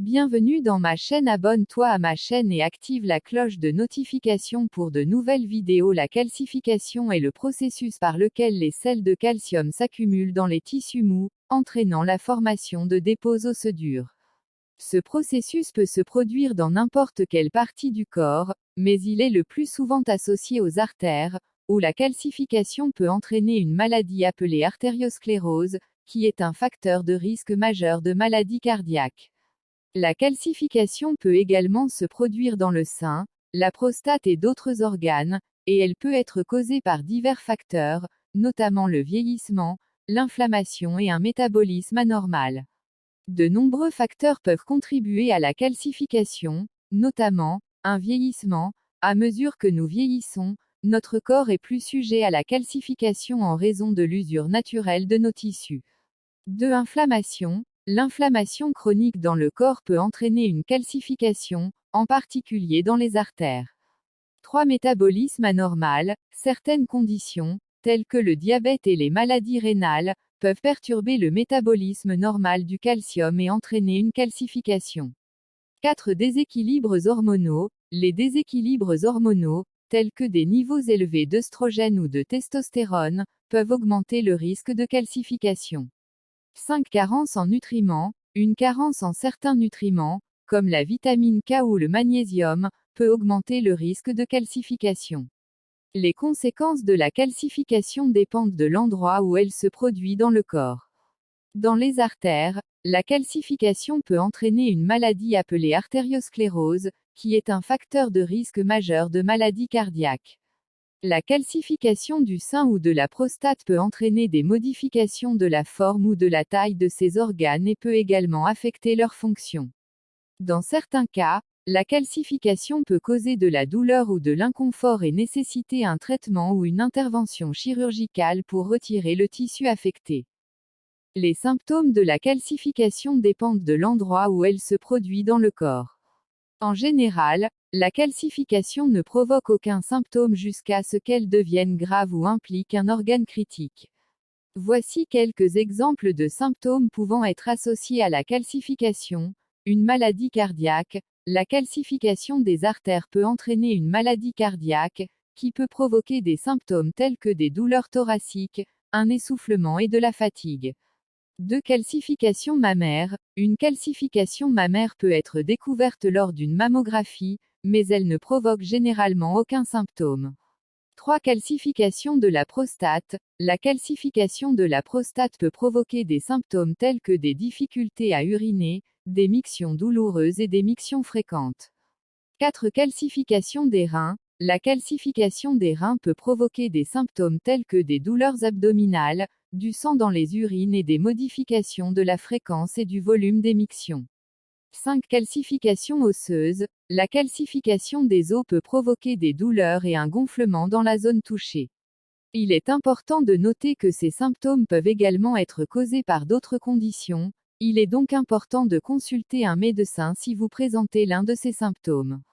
Bienvenue dans ma chaîne, abonne-toi à ma chaîne et active la cloche de notification pour de nouvelles vidéos. La calcification est le processus par lequel les sels de calcium s'accumulent dans les tissus mous, entraînant la formation de dépôts osseux durs. Ce processus peut se produire dans n'importe quelle partie du corps, mais il est le plus souvent associé aux artères, où la calcification peut entraîner une maladie appelée artériosclérose, qui est un facteur de risque majeur de maladie cardiaque. La calcification peut également se produire dans le sein, la prostate et d'autres organes, et elle peut être causée par divers facteurs, notamment le vieillissement, l'inflammation et un métabolisme anormal. De nombreux facteurs peuvent contribuer à la calcification, notamment, un vieillissement. À mesure que nous vieillissons, notre corps est plus sujet à la calcification en raison de l'usure naturelle de nos tissus. 2. Inflammation. L'inflammation chronique dans le corps peut entraîner une calcification, en particulier dans les artères. 3. Métabolisme anormal. Certaines conditions, telles que le diabète et les maladies rénales, peuvent perturber le métabolisme normal du calcium et entraîner une calcification. 4. Déséquilibres hormonaux. Les déséquilibres hormonaux, tels que des niveaux élevés d'œstrogène ou de testostérone, peuvent augmenter le risque de calcification. 5. Carence en nutriments. Une carence en certains nutriments, comme la vitamine K ou le magnésium, peut augmenter le risque de calcification. Les conséquences de la calcification dépendent de l'endroit où elle se produit dans le corps. Dans les artères, la calcification peut entraîner une maladie appelée artériosclérose, qui est un facteur de risque majeur de maladie cardiaque. La calcification du sein ou de la prostate peut entraîner des modifications de la forme ou de la taille de ces organes et peut également affecter leur fonction. Dans certains cas, la calcification peut causer de la douleur ou de l'inconfort et nécessiter un traitement ou une intervention chirurgicale pour retirer le tissu affecté. Les symptômes de la calcification dépendent de l'endroit où elle se produit dans le corps. En général, la calcification ne provoque aucun symptôme jusqu'à ce qu'elle devienne grave ou implique un organe critique. Voici quelques exemples de symptômes pouvant être associés à la calcification. Une maladie cardiaque. La calcification des artères peut entraîner une maladie cardiaque, qui peut provoquer des symptômes tels que des douleurs thoraciques, un essoufflement et de la fatigue. 2. Calcification mammaire. Une calcification mammaire peut être découverte lors d'une mammographie, mais elle ne provoque généralement aucun symptôme. 3. Calcification de la prostate. La calcification de la prostate peut provoquer des symptômes tels que des difficultés à uriner, des mictions douloureuses et des mictions fréquentes. 4. Calcification des reins. La calcification des reins peut provoquer des symptômes tels que des douleurs abdominales, du sang dans les urines et des modifications de la fréquence et du volume des mictions. 5. Calcification osseuse. La calcification des os peut provoquer des douleurs et un gonflement dans la zone touchée. Il est important de noter que ces symptômes peuvent également être causés par d'autres conditions. Il est donc important de consulter un médecin si vous présentez l'un de ces symptômes.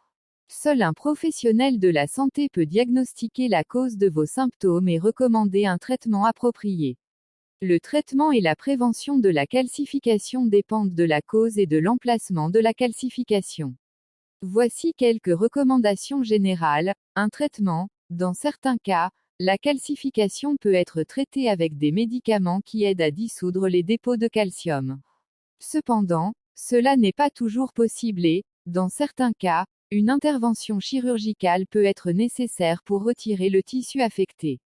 Seul un professionnel de la santé peut diagnostiquer la cause de vos symptômes et recommander un traitement approprié. Le traitement et la prévention de la calcification dépendent de la cause et de l'emplacement de la calcification. Voici quelques recommandations générales. Un traitement. Dans certains cas, la calcification peut être traitée avec des médicaments qui aident à dissoudre les dépôts de calcium. Cependant, cela n'est pas toujours possible et, dans certains cas, une intervention chirurgicale peut être nécessaire pour retirer le tissu affecté.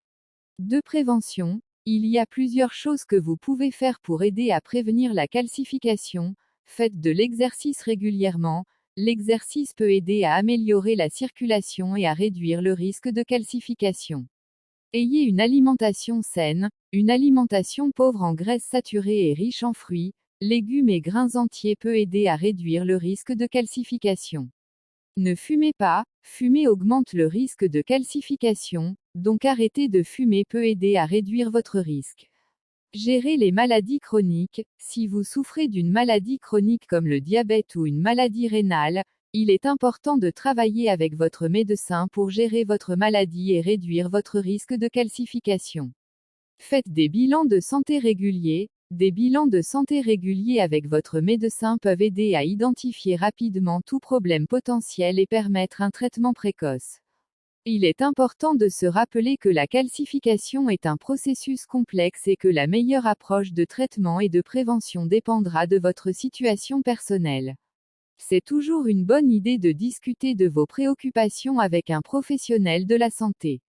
2. Prévention. Il y a plusieurs choses que vous pouvez faire pour aider à prévenir la calcification. Faites de l'exercice régulièrement. L'exercice peut aider à améliorer la circulation et à réduire le risque de calcification. Ayez une alimentation saine. Une alimentation pauvre en graisses saturées et riche en fruits, légumes et grains entiers peut aider à réduire le risque de calcification. Ne fumez pas. Fumer augmente le risque de calcification, donc arrêter de fumer peut aider à réduire votre risque. Gérez les maladies chroniques. Si vous souffrez d'une maladie chronique comme le diabète ou une maladie rénale, il est important de travailler avec votre médecin pour gérer votre maladie et réduire votre risque de calcification. Faites des bilans de santé réguliers. Des bilans de santé réguliers avec votre médecin peuvent aider à identifier rapidement tout problème potentiel et permettre un traitement précoce. Il est important de se rappeler que la calcification est un processus complexe et que la meilleure approche de traitement et de prévention dépendra de votre situation personnelle. C'est toujours une bonne idée de discuter de vos préoccupations avec un professionnel de la santé.